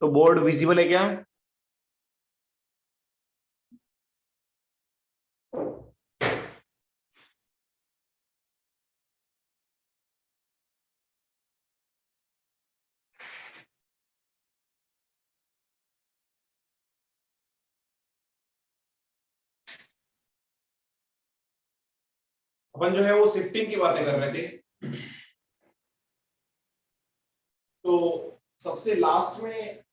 तो board visible है क्या? अपन जो है वो शिफ्टिंग की बातें कर रहे थे। तो सबसे लास्ट में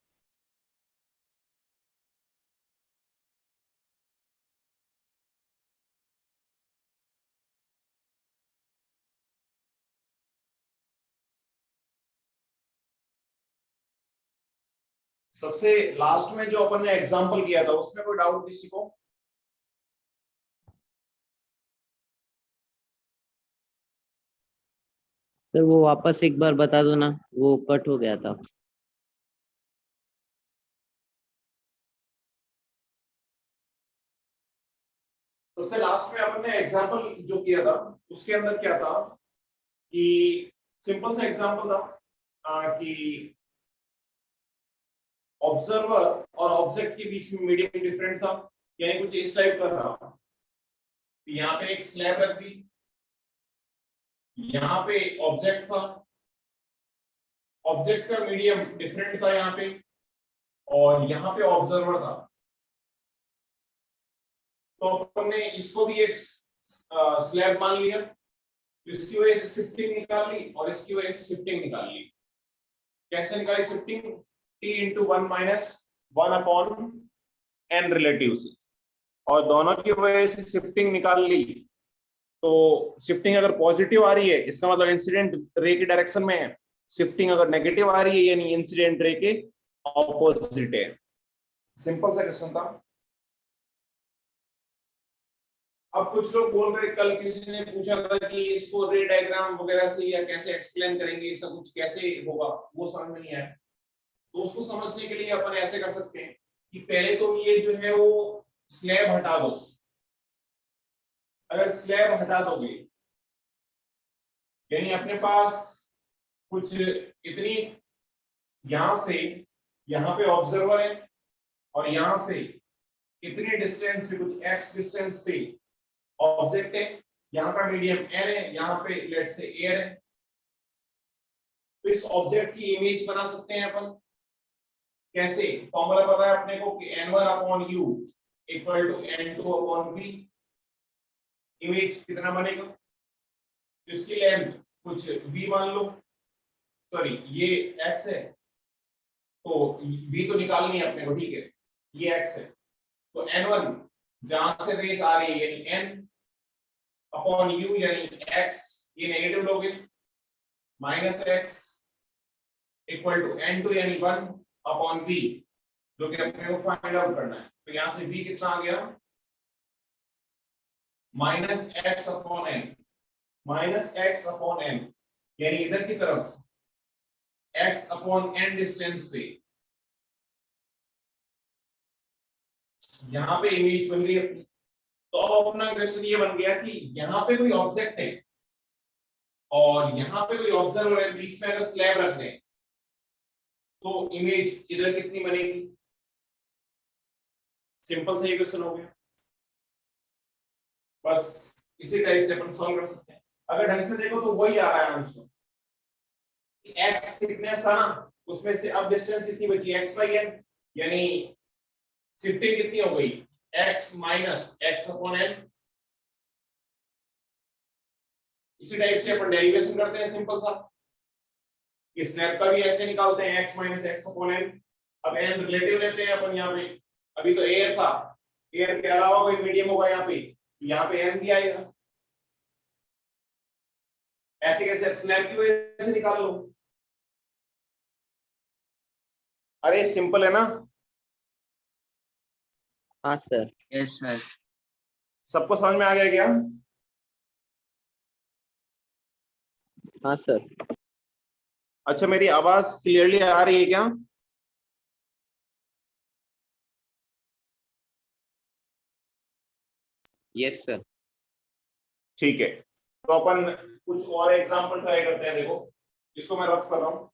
जो अपन ने एग्जांपल किया था उसमें कोई डाउट किसी को? सर वो वापस एक बार बता दो ना, वो कट हो गया था। सबसे लास्ट में अपन ने एग्जांपल जो किया था उसके अंदर क्या था कि सिंपल सा एग्जांपल था कि ऑब्जर्वर और ऑब्जेक्ट के बीच में मीडियम डिफरेंट था, यानी कुछ इस टाइप का था। यहाँ पे एक स्लैब रख दी, यहाँ पे ऑब्जेक्ट था, ऑब्जेक्ट का मीडियम डिफरेंट था यहाँ पे, और यहाँ पे ऑब्जर्वर था। तो अपन ने इसको भी एक स्लैब मान लिया, इसकी वजह से शिफ्टिंग निकाल ली और इसकी वजह से शिफ्टिंग निकाल ली। कैसे निकाली shifting? t into 1 minus 1 upon n relatives, और दोनों की वजह से शिफ्टिंग निकाल ली। तो शिफ्टिंग अगर पॉजिटिव आ रही है इसका मतलब इंसिडेंट रे की डायरेक्शन में है, शिफ्टिंग अगर नेगेटिव आ रही है यानी इंसिडेंट रे के ऑपोजिट है। सिंपल सा क्वेश्चन था। अब कुछ लोग बोल रहे, कल किसी ने पूछा था कि इसको रे डायग्राम वगैरह से या कैसे एक्सप्लेन करेंगे, इसका कुछ कैसे होगा, वो समझ में नहीं आया। तो उसको समझने के लिए अपन ऐसे कर सकते हैं कि पहले तो ये जो है वो स्लैब हटा दो। अगर स्लैब हटा दोगे यानी अपने पास कुछ इतनी, यहां से यहां पे ऑब्जर्वर है और यहां से इतनी डिस्टेंस पे, कुछ x डिस्टेंस पे ऑब्जेक्ट है, यहाँ का मीडियम n है, यहाँ पे लेट से एयर है। तो इस ऑब्जेक्ट की इमेज बना सकते हैं अपन। कैसे? फॉर्मूला पता है अपने को कि n1 upon u equal to n2 upon v। Image कितना बनेगा? इसकी लेंथ कुछ v मान लो, सॉरी ये x है, तो v तो निकालनी है अपने को, ठीक है, ये x है। तो n1 जहां से रेस आ रही है यानी n अपॉन u यानी x, ये नेगेटिव लोगे, minus x equal to n2 यानी 1 अपॉन v, जो कि अपने को फाइंड आउट करना है। तो यहां से v कितना आ गया? Minus x upon n, minus x upon n, यानी इधर की तरफ x अपॉन n डिस्टेंस पे यहां पे इमेज बन गई अपनी। तो अब अपना क्वेश्चन ये बन गया कि यहाँ पे कोई ऑब्जेक्ट है और यहाँ पे कोई ऑब्जर्वर है, बीच में अगर स्लैब रख दें तो इमेज इधर कितनी बनेगी? सिंपल सा ये क्वेश्चन हो गया। बस इसी टाइप से अपन सॉल्व कर सकते हैं। अगर ढंग से देखो तो वही आ रहा है आंसर। x थिकनेस था ना, उसमें से अब डिस्टेंस कितनी बची? x बाई n, यानी शिफ्टिंग कितनी हो गई? x minus x upon n। इसी टाइप से अपन डेरिवेशन करते हैं सिंपल सा, इस स्लैब का भी ऐसे निकालते हैं x minus x upon n। अब n रिलेटिव लेते हैं अपन यहाँ पे, अभी तो एयर था, एयर के अलावा कोई मीडियम होगा यहाँ पे n भी आएगा। ऐसे कैसे? स्लैब की वजह से निकाल लो। अरे सिंपल है ना? हाँ सर। Yes sir. सबको समझ में आ गया क्या? हाँ सर। अच्छा, मेरी आवाज क्लियरली आ रही है क्या? Yes sir. ठीक है, तो अपन कुछ और एग्जांपल ट्राई करते हैं। देखो, इसको मैं रफ कर रहा हूं।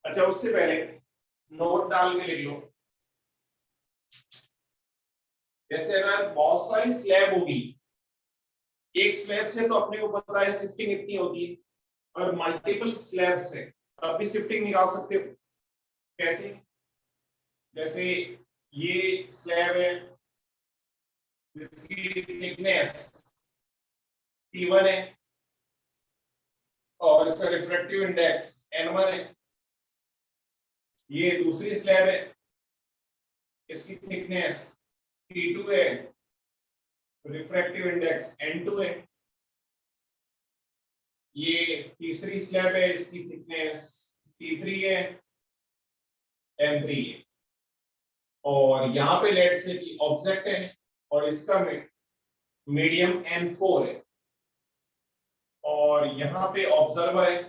अच्छा, उससे पहले नोट डाल के लिख लो। जैसे अगर बहुत सारी स्लैब होगी, एक स्लैब से तो अपने को पता है शिफ्टिंग इतनी होती है, और मल्टीपल स्लैब से तब भी शिफ्टिंग निकाल सकते हो। कैसे? जैसे ये स्लैब है जिसकी थिकनेस T1 है और इसका रिफ्रैक्टिव इंडेक्स N1 है। ये दूसरी स्लैब है, इसकी थिकनेस T2 है, रिफ्रैक्टिव इंडेक्स N2 है। ये तीसरी स्लैब है, इसकी थिकनेस T3 है, N3 है। और यहाँ पे लेट से कि ऑब्जेक्ट है और इसका मीडियम N4 है, और यहाँ पे ऑब्जर्वर है।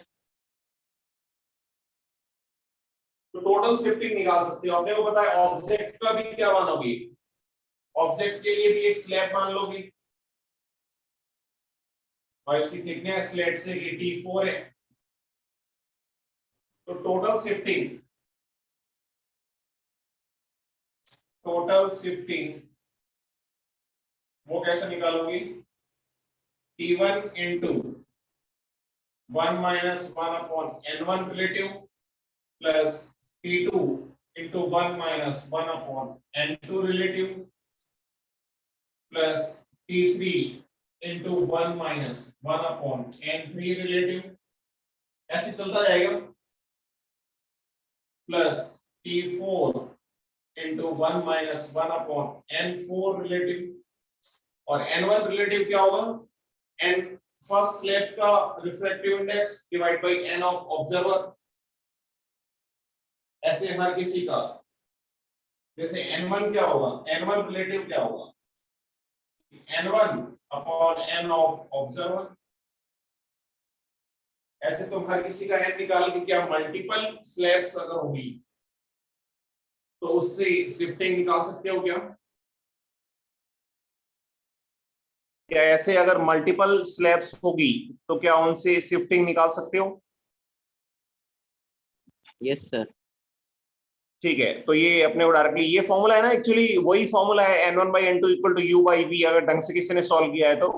तो टोटल शिफ्टिंग निकाल सकते हो। अपने को पता है ऑब्जेक्ट का भी क्या मानोगे, ऑब्जेक्ट के लिए भी एक स्लैब मान लोगे, और इसकी थिकनेस लेट से कि T4 है। तो टोटल शिफ्टिंग वो कैसे निकालोगे? T1 into 1 minus 1 upon N1 relative plus T2 into 1 minus 1 upon N2 relative plus T3 into 1 minus 1 upon N3 relative, ऐसे चलता जाएगा, plus T4 into 1 minus 1 upon N4 relative, और N1 रिलेटिव क्या होगा? N first slab का refractive index divide by N of observer. ऐसे हर किसी का, जैसे N1 क्या होगा, N1 रिलेटिव क्या होगा? N1 upon N of observer. ऐसे तुम हर किसी का N निकाल के क्या मल्टीपल स्लैब्स अगर होगी तो उससे शिफ्टिंग निकाल सकते हो क्या? क्या ऐसे अगर मल्टीपल स्लैब्स होगी तो क्या उनसे शिफ्टिंग निकाल सकते हो? Yes sir. ठीक है, तो ये अपने को डायरेक्टली ये फॉर्मूला है ना, एक्चुअली वही फॉर्मूला है N1 by N2 equal to U by V, अगर ढंग से किसी ने सॉल्व किया है तो।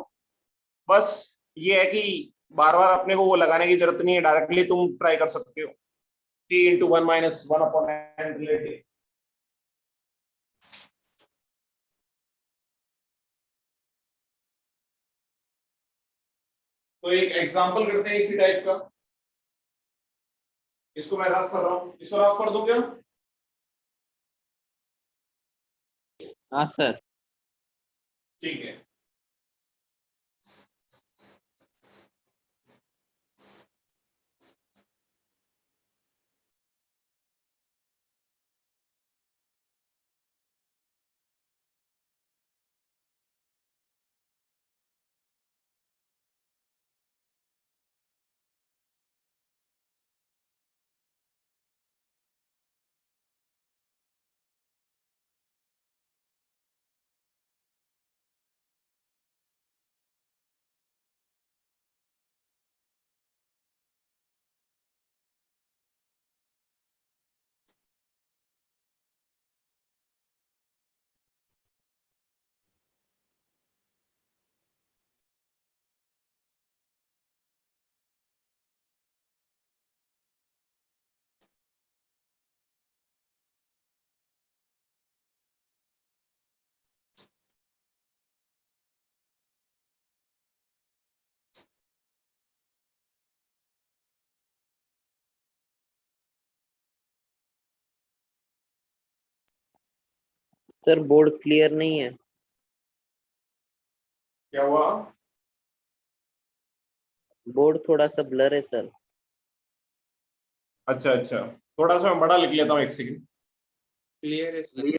बस ये है कि बार बार अपने को वो लगाने की जरूरत नहीं है, डायरेक्टली तुम ट्राई कर सकते हो। T into 1 minus 1 upon N relative. तो एक एग्जांपल करते हैं इसी टाइप का। इसको मैं रफ कर रहा हूं, इसको रफ कर दूं क्या? हाँ सर। ठीक है। सर बोर्ड क्लियर नहीं है। क्या हुआ? बोर्ड थोड़ा सा ब्लर है सर। अच्छा अच्छा, थोड़ा सा मैं बड़ा लिख लेता हूँ, एक सेकंड। क्लियर है सर।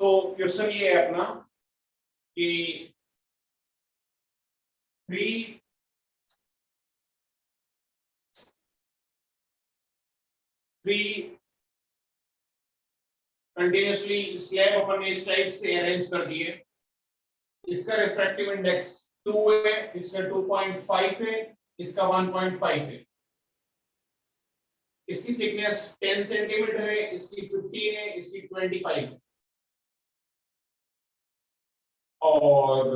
तो क्वेश्चन ये है अपना कि 3 कंटिन्यूसली स्लैब अपन ने इस टाइप से अरेंज कर दिए। इसका रिफ्रैक्टिव इंडेक्स 2 है, इसका 2.5 है, इसका 1.5 है। इसकी थिकनेस 10 सेंटीमीटर है, इसकी 15 है, इसकी 25 है। और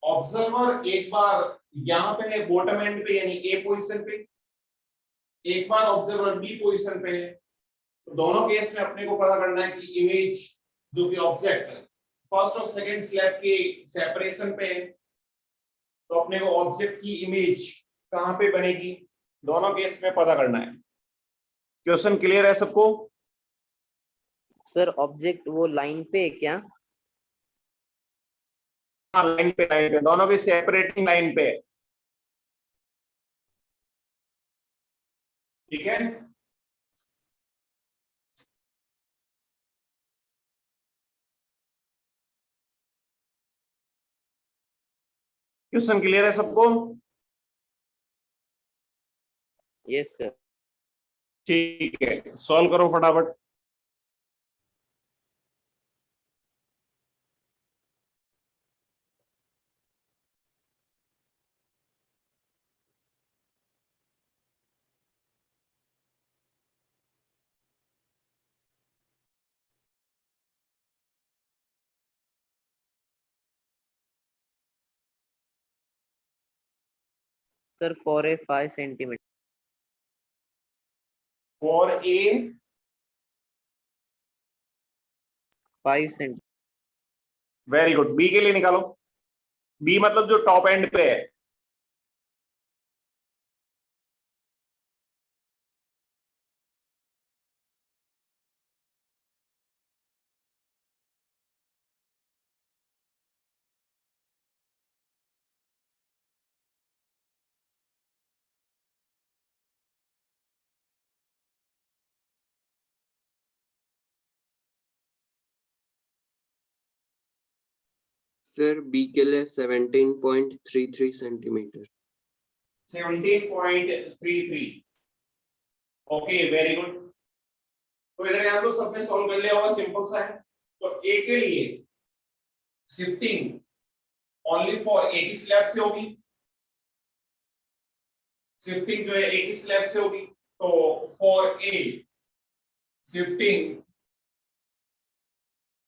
ऑब्जर्वर एक बार यहां पे है बॉटम एंड पे यानी ए पोजीशन पे, एक बार ऑब्जर्वर बी पोजीशन पे है। तो दोनों केस में अपने को पता करना है कि इमेज जो कि ऑब्जेक्ट है फर्स्ट और सेकंड स्लैब के सेपरेशन पे है, तो अपने को ऑब्जेक्ट की इमेज कहां पे बनेगी, दोनों केस में पता करना है। क्वेश्चन क्लियर है सबको? सर ऑब्जेक्ट वो लाइन पे है क्या? लाइन पे दोनों की सेपरेटिंग लाइन पे, ठीक है। क्वेश्चन क्लियर है सबको? Yes sir. ठीक है, सॉल्व करो फटाफट। सर फॉर ए 5 सेंटीमीटर। फॉर ए 5 सेंटीमीटर। Very good. बी के लिए निकालो। बी मतलब जो टॉप एंड पे है। सर बी के लिए 17.33 सेंटीमीटर। 17.33। Okay very good. तो इधर यहां तो सबने सॉल्व कर लिया होगा, सिंपल सा है। तो ए के लिए शिफ्टिंग ओनली फॉर ए की स्लैब से होगी, शिफ्टिंग जो है ए की स्लैब से होगी। तो फॉर ए शिफ्टिंग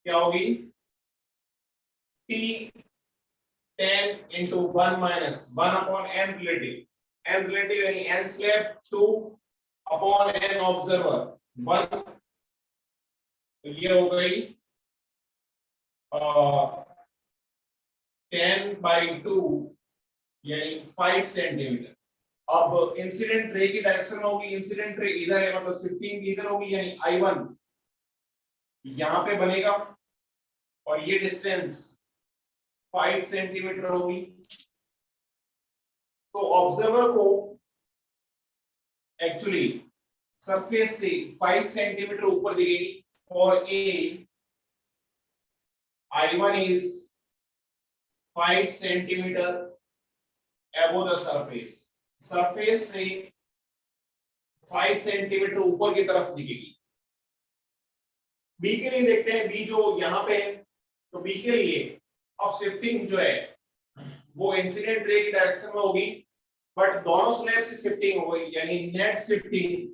क्या होगी, T 10 into 1 minus 1 upon n relative, n relative यानी n slab 2 upon n observer 1। तो ये हो गई 10/2 यानी 5 सेंटीमीटर। अब इंसिडेंट रे की डायरेक्शन में होगी, इंसिडेंट रे इधर है मतलब शिफ्टिंग इधर होगी, यानी I1 यहां पे बनेगा और ये डिस्टेंस 5 सेंटीमीटर होगी। तो ऑब्जर्वर को एक्चुअली सरफेस से 5 सेंटीमीटर ऊपर दिखेगी। For a I1 is 5 centimetre above the surface, surface से 5 सेंटीमीटर ऊपर की तरफ दिखेगी। बी के लिए देखते हैं, बी जो यहां पे है, तो बी के लिए अब शिफ्टिंग जो है वो इंसिडेंट रे की डायरेक्शन में होगी, बट दोनों स्लैब से शिफ्टिंग होगी, यानी नेट शिफ्टिंग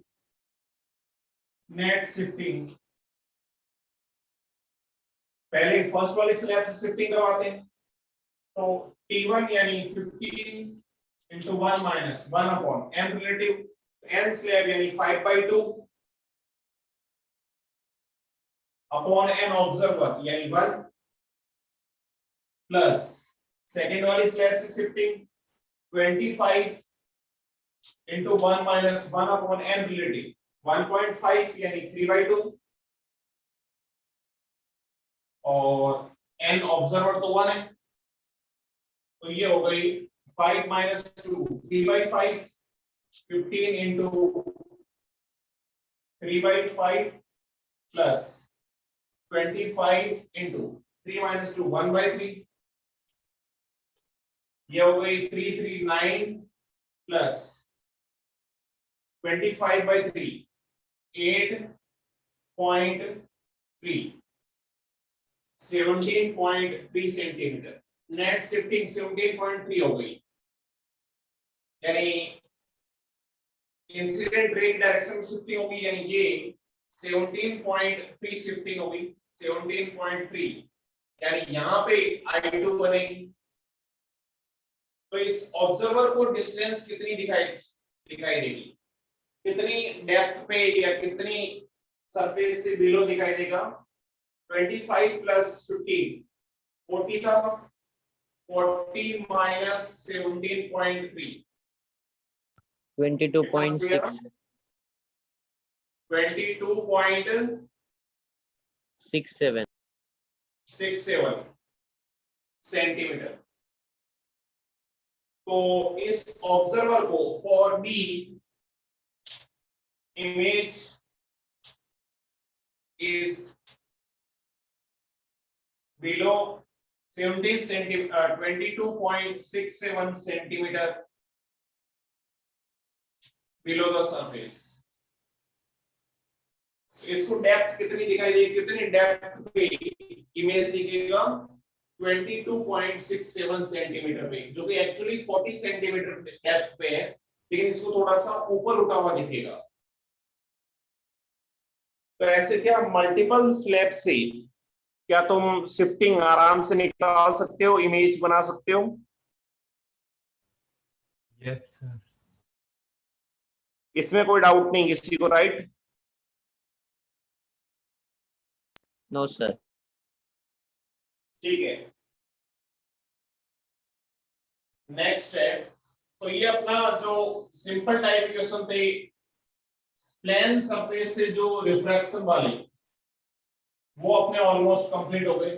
पहले फर्स्ट वाले स्लैब से शिफ्टिंग करवाते हैं। तो T1 यानी 15 into 1 minus 1 upon n relative, n slab यानी 5/2 upon n ऑब्जर्वर यानी 1 प्लस सेकेंड वाली स्लैब से shifting 25 into 1 minus 1 upon n relative 1.5 यानी 3/2 और n ऑब्जर्वर तो 1 है, तो ये हो गई 5 minus 2 3/5 15 into 3/5 plus 25 into 3 minus 2 1/3, ये हो गई 339 प्लस 25/3 8.3 17.3 सेंटीमीटर। नेट शिफ्टिंग 17.3 हो गई, यानी इंसिडेंट रे की डायरेक्शन में शिफ्टिंग होगी, यानी ये 17.3 शिफ्टिंग होगी 17.3, यानी यहाँ पे I2 बनेगी। तो इस ऑब्जर्वर को डिस्टेंस कितनी दिखाई दिखाई देगी, कितनी डेप्थ पे या कितनी सरफेस से बिलो दिखाई देगा? 25 प्लस 15 40 था, 40 माइनस 17.3 22.6 22.67 67 सेंटीमीटर। तो इस ऑब्जर्वर को for B image is below 17 centimetre 22.67 centimetre below the surface. इसको डेप्थ कितनी दिखाई देगी, कितनी डेप्थ पे इमेज दिखेगा? 22.67 सेंटीमीटर पे, जो कि एक्चुअली 40 सेंटीमीटर डेप्थ पे है, लेकिन इसको थोड़ा सा ऊपर उठा हुआ दिखेगा। तो ऐसे क्या मल्टीपल स्लैब से क्या तुम शिफ्टिंग आराम से निकाल सकते हो, इमेज बना सकते हो? Yes sir. इसमें कोई डाउट नहीं किसी को, राइट? No sir. ठीक है, नेक्स्ट है, तो ये अपना जो सिंपल टाइप क्वेश्चन थे, प्लेन सरफेस से जो रिफ्रैक्शन वाले, वो अपने ऑलमोस्ट कंप्लीट हो गए।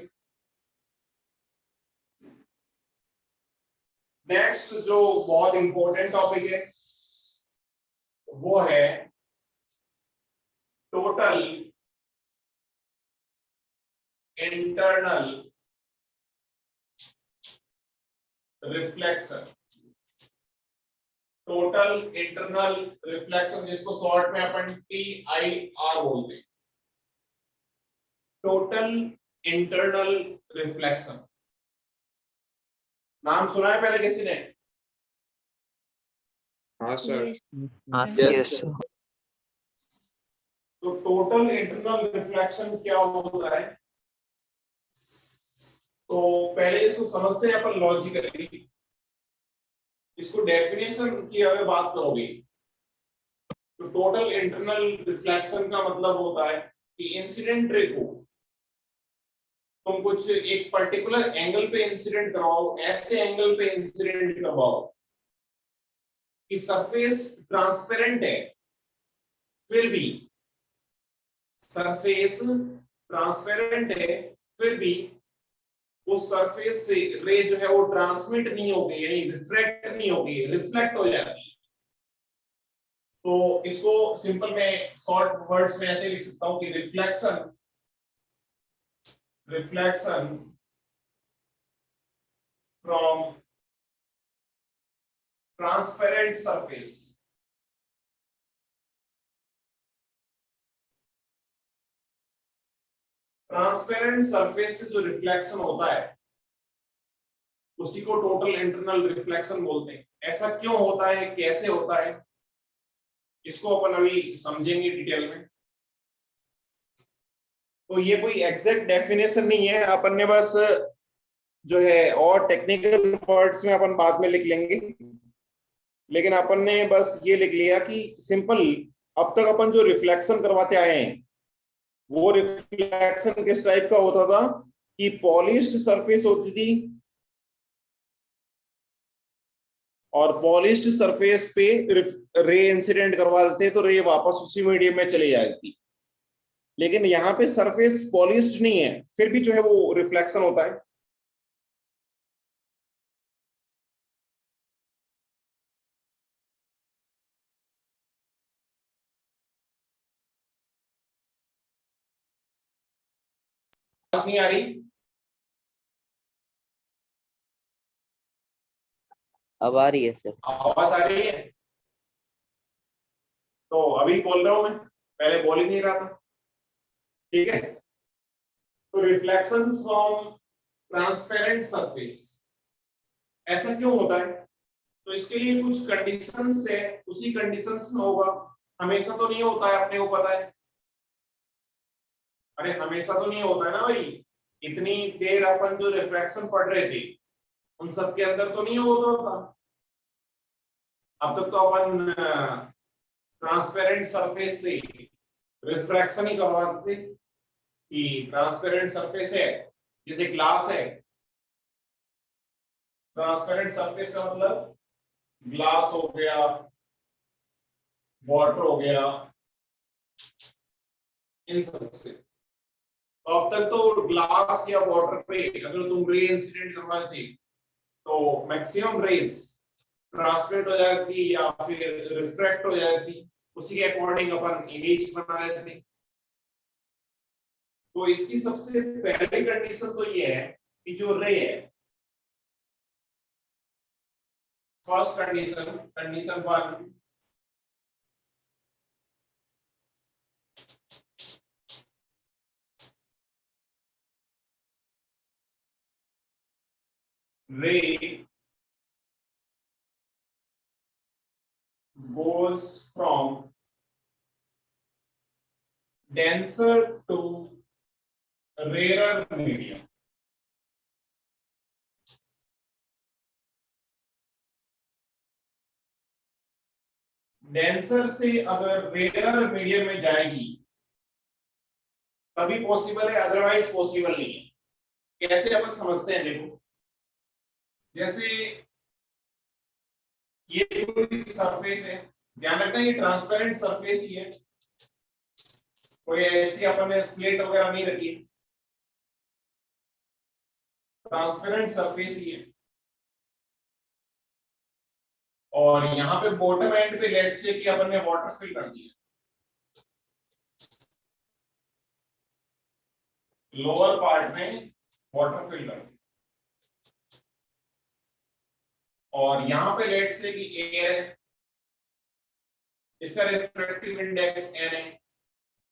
नेक्स्ट जो बहुत इंपॉर्टेंट टॉपिक है वो है total internal reflection. Total internal reflection, जिसको शॉर्ट में अपन TIR बोलते हैं, टोटल इंटरनल रिफ्लेक्शन। नाम सुना है पहले किसी ने? हाँ सर। हाँ Yes, सर। तो टोटल इंटरनल रिफ्लेक्शन क्या होता है? तो पहले इसको समझते हैं अपन लॉजिकली। इसको डेफिनेशन की अगर बात करोगे तो टोटल इंटरनल रिफ्लेक्शन का मतलब होता है कि इंसिडेंट रे को तुम कुछ एक पर्टिकुलर एंगल पे इंसिडेंट करवाओ, ऐसे एंगल पे इंसिडेंट करवाओ कि सरफेस ट्रांसपेरेंट है, फिर भी सरफेस ट्रांसपेरेंट है, फिर भी उस सरफेस से रे जो है वो ट्रांसमिट नहीं होगी, यानी रिफ्लेक्ट नहीं होगी, रिफ्लेक्ट हो जाती है। तो इसको सिंपल में शॉर्ट वर्ड्स में ऐसे लिख सकता हूं कि reflection from transparent surface transparent surface से जो रिफ्लेक्शन होता है उसी को टोटल इंटरनल रिफ्लेक्शन बोलते हैं। ऐसा क्यों होता है, कैसे होता है, इसको अपन अभी समझेंगे डिटेल में। तो ये कोई एग्जैक्ट डेफिनेशन नहीं है, अपन ने बस जो है और टेक्निकल वर्ड्स में अपन बाद में लिख लेंगे, लेकिन अपन ने बस ये लिख लिया कि सिंपल अब तक अपन जो रिफ्लेक्शन करवाते आए हैं वो रिफ्लेक्शन किस टाइप का होता था कि पॉलिश्ड सरफेस होती थी और पॉलिश्ड सरफेस पे रे इंसिडेंट करवा देते तो रे वापस उसी मीडियम में चली जाती। लेकिन यहाँ पे सरफेस पॉलिश्ड नहीं है, फिर भी जो है वो रिफ्लेक्शन होता है। नहीं आ रही? अब आ रही है सर। आवाज आ रही है? तो अभी बोल रहा हूं मैं, पहले बोल ही नहीं रहा था। ठीक है, तो रिफ्लेक्शन फ्रॉम ट्रांसपेरेंट सरफेस ऐसा क्यों होता है? तो इसके लिए कुछ कंडीशंस है, उसी कंडीशंस में होगा। हमेशा तो नहीं होता है, अपने को पता है। अरे हमेशा तो नहीं होता है ना भाई। इतनी देर अपन जो रिफ्रैक्शन पढ़ रहे थे उन सब के अंदर तो नहीं होता था। अब तक तो अपन ट्रांसपेरेंट सरफेस से रिफ्रैक्शन ही करवाते कि ट्रांसपेरेंट सरफेस है, जैसे ग्लास है। ट्रांसपेरेंट सरफेस का मतलब ग्लास हो गया, वाटर हो गया, इन सब से। तो अब तक तो ग्लास या वाटर पे अगर तुम रे इंसिडेंट करवाते तो मैक्सिमम रेज ट्रांसमिट हो जाती या फिर रिफ्रैक्ट हो जाती, उसी के अकॉर्डिंग अपन इमेज बना लेते थे। तो इसकी सबसे पहली कंडीशन तो ये है कि जो रे है, first condition, condition 1, ray goes from denser to rarer medium. Denser से अगर रेयर मीडियम में जाएगी तभी पॉसिबल है, अदरवाइज पॉसिबल नहीं है। कैसे अपन समझते हैं, देखो जैसे ये कोई सरफेस है, ध्यान रखना ये ट्रांसपेरेंट सरफेस ही है, कोई ऐसी अपन ने स्लेट वगैरह नहीं रखी, ट्रांसपेरेंट सरफेस ही है। और यहाँ पे बॉटम एंड पे लेट्स से कि अपन ने वाटर फिल कर दिया, लोअर पार्ट में वाटर फिल कर दिया, और यहाँ पे लेट्स से कि एयर है, इसका रिफ्रैक्टिव इंडेक्स n है।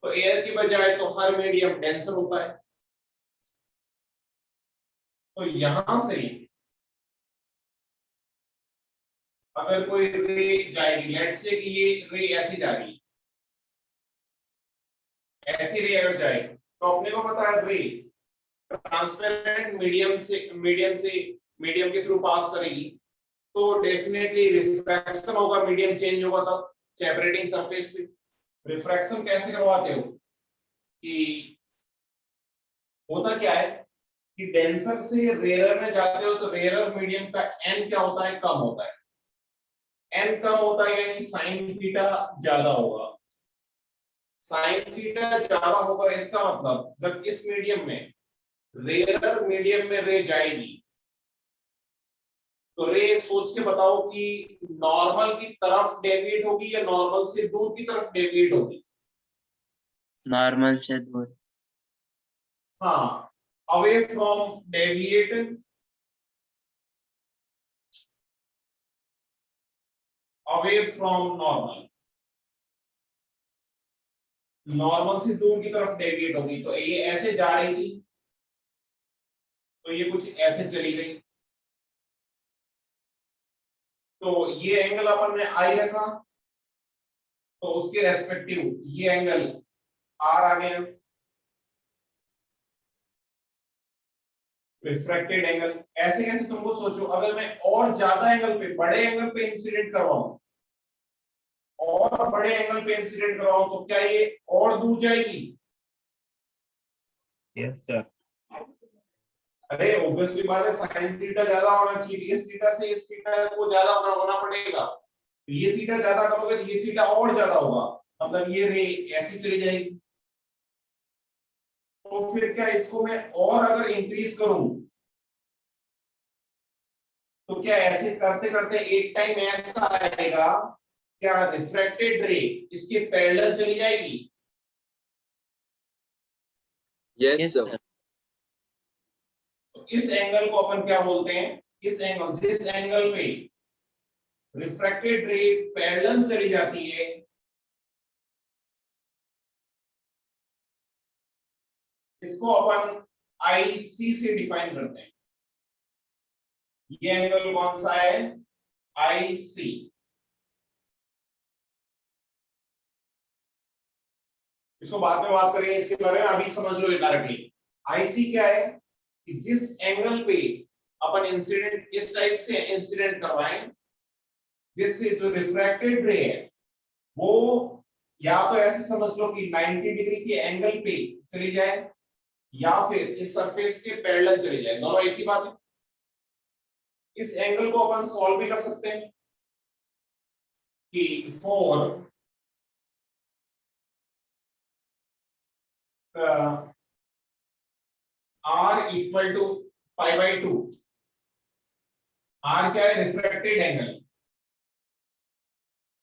तो एयर की बजाय तो हर मीडियम डेंसर होता है। तो यहां से अगर कोई रे जाएगी, लेट्स से कि ये रे ऐसी जा रही है, ऐसी रे अगर जाएगी तो अपने को पता है रे ट्रांसपेरेंट मीडियम के थ्रू पास करेगी, तो डेफिनेटली रिफ्रैक्शन होगा, मीडियम चेंज होगा तब सेपरेटिंग सरफेस पे। रिफ्रैक्शन कैसे करवाते हो कि होता क्या है कि डेंसर से रेयर में जाते हो तो रेयर मीडियम का n क्या होता है, कम होता है। n कम होता है यानी साइन थीटा ज्यादा होगा। साइन थीटा ज्यादा होगा इसका मतलब जब इस मीडियम में, रेयर मीडियम में रे जाएगी तो रे सोच के बताओ कि नॉर्मल की तरफ डेविएट होगी या नॉर्मल से दूर की तरफ डेविएट होगी? नॉर्मल से दूर। हाँ, away from deviated, away from normal, normal से दूर की तरफ डेविएट होगी। तो ये ऐसे जा रही थी तो ये कुछ ऐसे चली गई, तो ये एंगल अपन ने आई रखा, तो उसके रेस्पेक्टिव ये एंगल आर आ गया, रिफ्रैक्टेड एंगल। ऐसे कैसे, तुमको सोचो अगर मैं और ज्यादा एंगल पे, बड़े एंगल पे इंसिडेंट करवाऊं, और बड़े एंगल पे इंसिडेंट करवाऊं तो क्या ये और दूर जाएगी? Yes sir. अरे ऑब्वियसली बात है, साइन थीटा ज्यादा होना चाहिए, इस थीटा से इस थीटा को ज्यादा होना पड़ेगा। तो ये थीटा ज्यादा करोगे तो ये थीटा और ज्यादा होगा, मतलब ये रे ऐसी चली जाएगी। तो फिर क्या इसको मैं और अगर इंक्रीज करूं तो क्या ऐसे करते करते एक टाइम ऐसा आएगा, क्या रिफ्रैक्टेड रे इसके पैरेलल चली जाएगी? Yes, yes sir. सर। इस एंगल को अपन क्या बोलते हैं, इस एंगल, जिस एंगल पे रिफ्रैक्टेड रे पैरेलल चली जाती है, इसको अपन आईसी से डिफाइन करते हैं। ये एंगल कौन सा है, आईसी। इसको बाद में बात करेंगे इसके बारे में, अभी समझ लो ये डायरेक्टली। आईसी क्या है कि जिस एंगल पे अपन इंसिडेंट इस टाइप से इंसिडेंट करवाएं, जिससे जो रिफ्रैक्टेड रे है वो या तो ऐसे समझ लो कि 90 डिग्री के एंगल पे चली जाए या फिर इस सरफेस के पैरेलल चली जाए, दोनों एक ही बात है। इस एंगल को अपन सॉल्व भी कर सकते हैं कि for R equal to π/2, R क्या है, रिफ्रैक्टेड एंगल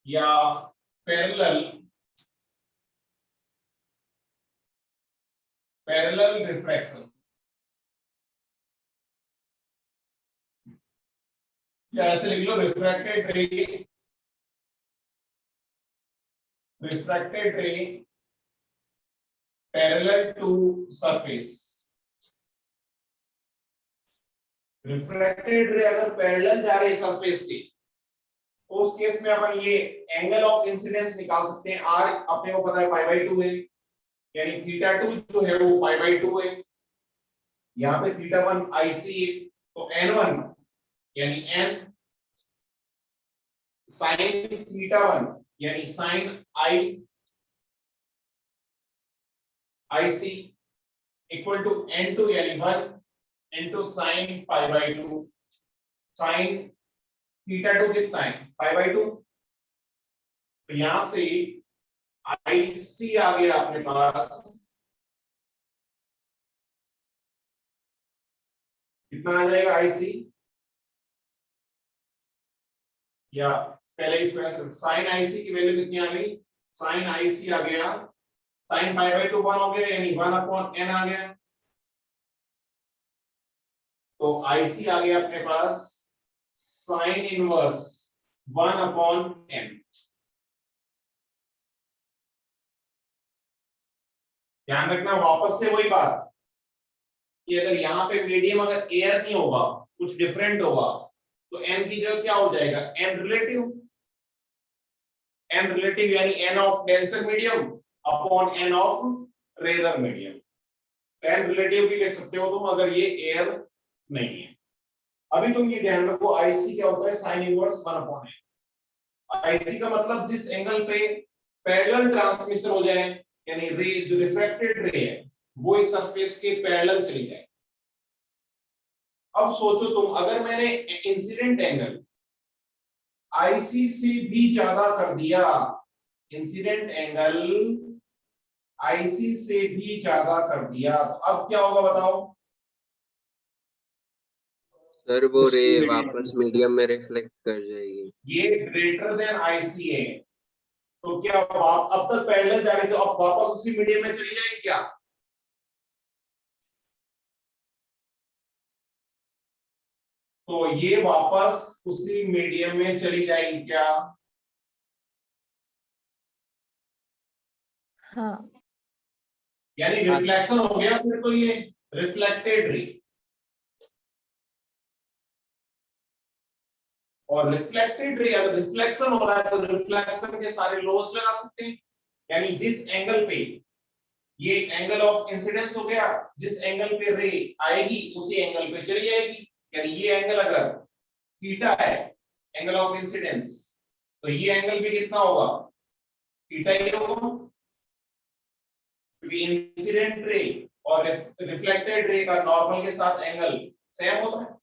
या पैरेलल रिफ्रैक्शन, या ऐसे लिख लो refracted ray parallel to surface. Refracted ray अगर पैरेलल जा रही है सरफेस के, तो उस केस में अपन ये एंगल ऑफ इंसिडेंस निकाल सकते हैं। R अपने को पता है π/2 है, यानी θ2 जो है वो π/2 है। यहाँ पे θ1 IC है, तो N1 यानी N sin θ1 यानी sin IC equal to N2 यानी 1 into sin π/2। sin θ2 कितना है, π/2। तो यहां से IC आ गया अपने पास, कितना आ जाएगा IC, या पहले इसमें sin IC की वैल्यू कितनी आ गई, sin IC आ गया, sin π/2 1 हो गया यानी 1/n आ गया। तो IC आ गया अपने पास sin इनवर्स 1/n। ध्यान रखना, वापस से वही बात कि अगर यहाँ पे मीडियम अगर एयर नहीं होगा, कुछ डिफरेंट होगा, तो n की जगह क्या हो जाएगा, n रिलेटिव यानी n of denser medium upon n of rare medium. n relative भी ले सकते हो तुम अगर ये एयर नहीं है। अभी तुम ये ध्यान रखो, आईसी क्या होता है, साइन इनवर्स 1/n। आईसी का मतलब जिस एंगल पे पैरेलल ट्रांसमिशन हो जाए, यानी रे जो रिफ्रैक्टेड रे है वो इस सरफेस के पैरेलल चली जाए। अब सोचो तुम, अगर मैंने इंसिडेंट एंगल आईसी से भी ज्यादा कर दिया, इंसिडेंट एंगल आईसी से भी ज्यादा कर दिया, तो अब क्या होगा बताओ। सर वो रे वापस मीडियम में रिफ्लेक्ट कर जाएगी। ये ग्रेटर देन आईसी है, तो क्या अब तक पैरेलल जा रही, तो अब वापस उसी मीडियम में चली जाएगी क्या, तो ये वापस उसी मीडियम में चली जाएगी क्या, हाँ। यानी रिफ्लेक्शन हो गया फिर तो ये रिफ्लेक्टेड रे। और रिफ्लेक्टेड रे अगर रिफ्लेक्शन हो रहा है तो रिफ्लेक्शन के सारे लॉस लगा सकते हैं, यानी जिस एंगल पे ये एंगल ऑफ इंसिडेंस हो गया, जिस एंगल पे रे आएगी उसी एंगल पे चली जाएगी। यानी ये एंगल अगर थीटा है, एंगल ऑफ इंसिडेंस, तो ये एंगल भी कितना होगा, थीटा ही होगा, क्योंकि इंसिडेंट रे और रिफ्लेक्टेड रे का नॉर्मल के साथ एंगल सेम होता है।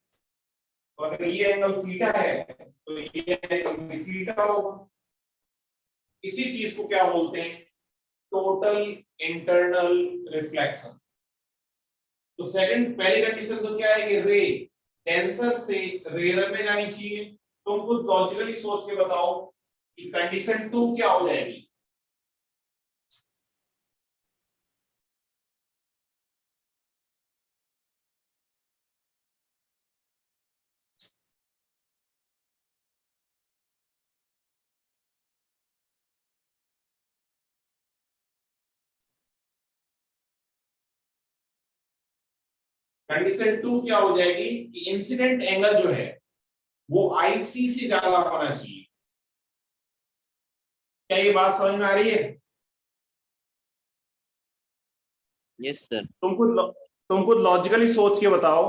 तो अगर ये एंगल थीटा है तो ये एंगल थीटा होगा। इसी चीज को क्या बोलते हैं, टोटल इंटरनल रिफ्लेक्शन। तो सेकंड, पहली कंडीशन तो क्या है कि रे डेंसर से रेयर में जानी चाहिए। तुम खुद लॉजिकली सोच के बताओ कि कंडीशन 2 क्या हो जाएगी। कंडीशन 2 क्या हो जाएगी कि इंसिडेंट एंगल जो है वो आईसी से ज्यादा होना चाहिए। क्या ये बात समझ में आ रही है? Yes sir. तुम खुद लॉजिकली सोच के बताओ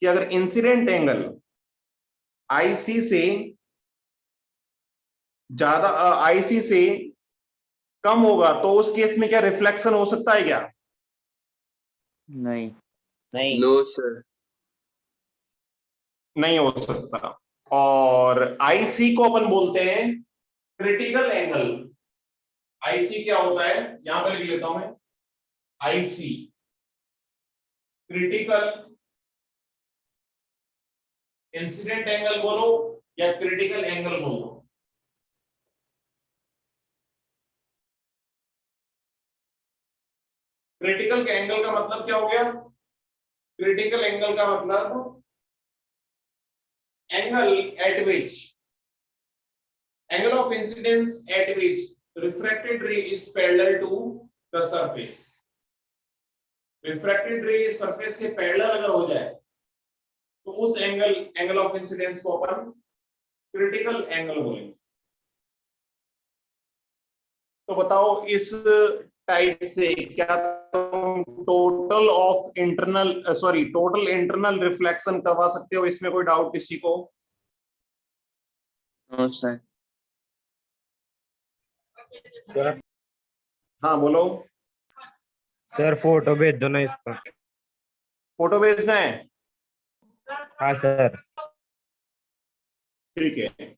कि अगर इंसिडेंट एंगल आईसी से ज्यादा, आईसी से कम होगा तो उस केस में क्या रिफ्लेक्शन हो सकता है क्या? नहीं। नहीं। No sir. नहीं हो सकता। और आईसी को अपन बोलते हैं क्रिटिकल एंगल। आईसी क्या होता है, यहां पर लिख लेता हूं मैं, आईसी क्रिटिकल इंसिडेंट एंगल बोलो या क्रिटिकल एंगल बोलो। क्रिटिकल के एंगल का मतलब क्या हो गया? क्रिटिकल एंगल का मतलब angle at which, angle of incidence at which refracted ray is parallel to the surface. Refracted ray surface के पैरेलल अगर हो जाए तो उस एंगल ऑफ इंसिडेंस को अपन क्रिटिकल एंगल बोलेंगे। तो बताओ इस टाइप से क्या तुम टोटल इंटरनल रिफ्लेक्शन करवा सकते हो? इसमें कोई डाउट किसी को? No sir. सर हाँ बोलो। सर फोटो भेज दो ना इसका। फोटो भेजना है? हाँ सर। ठीक है,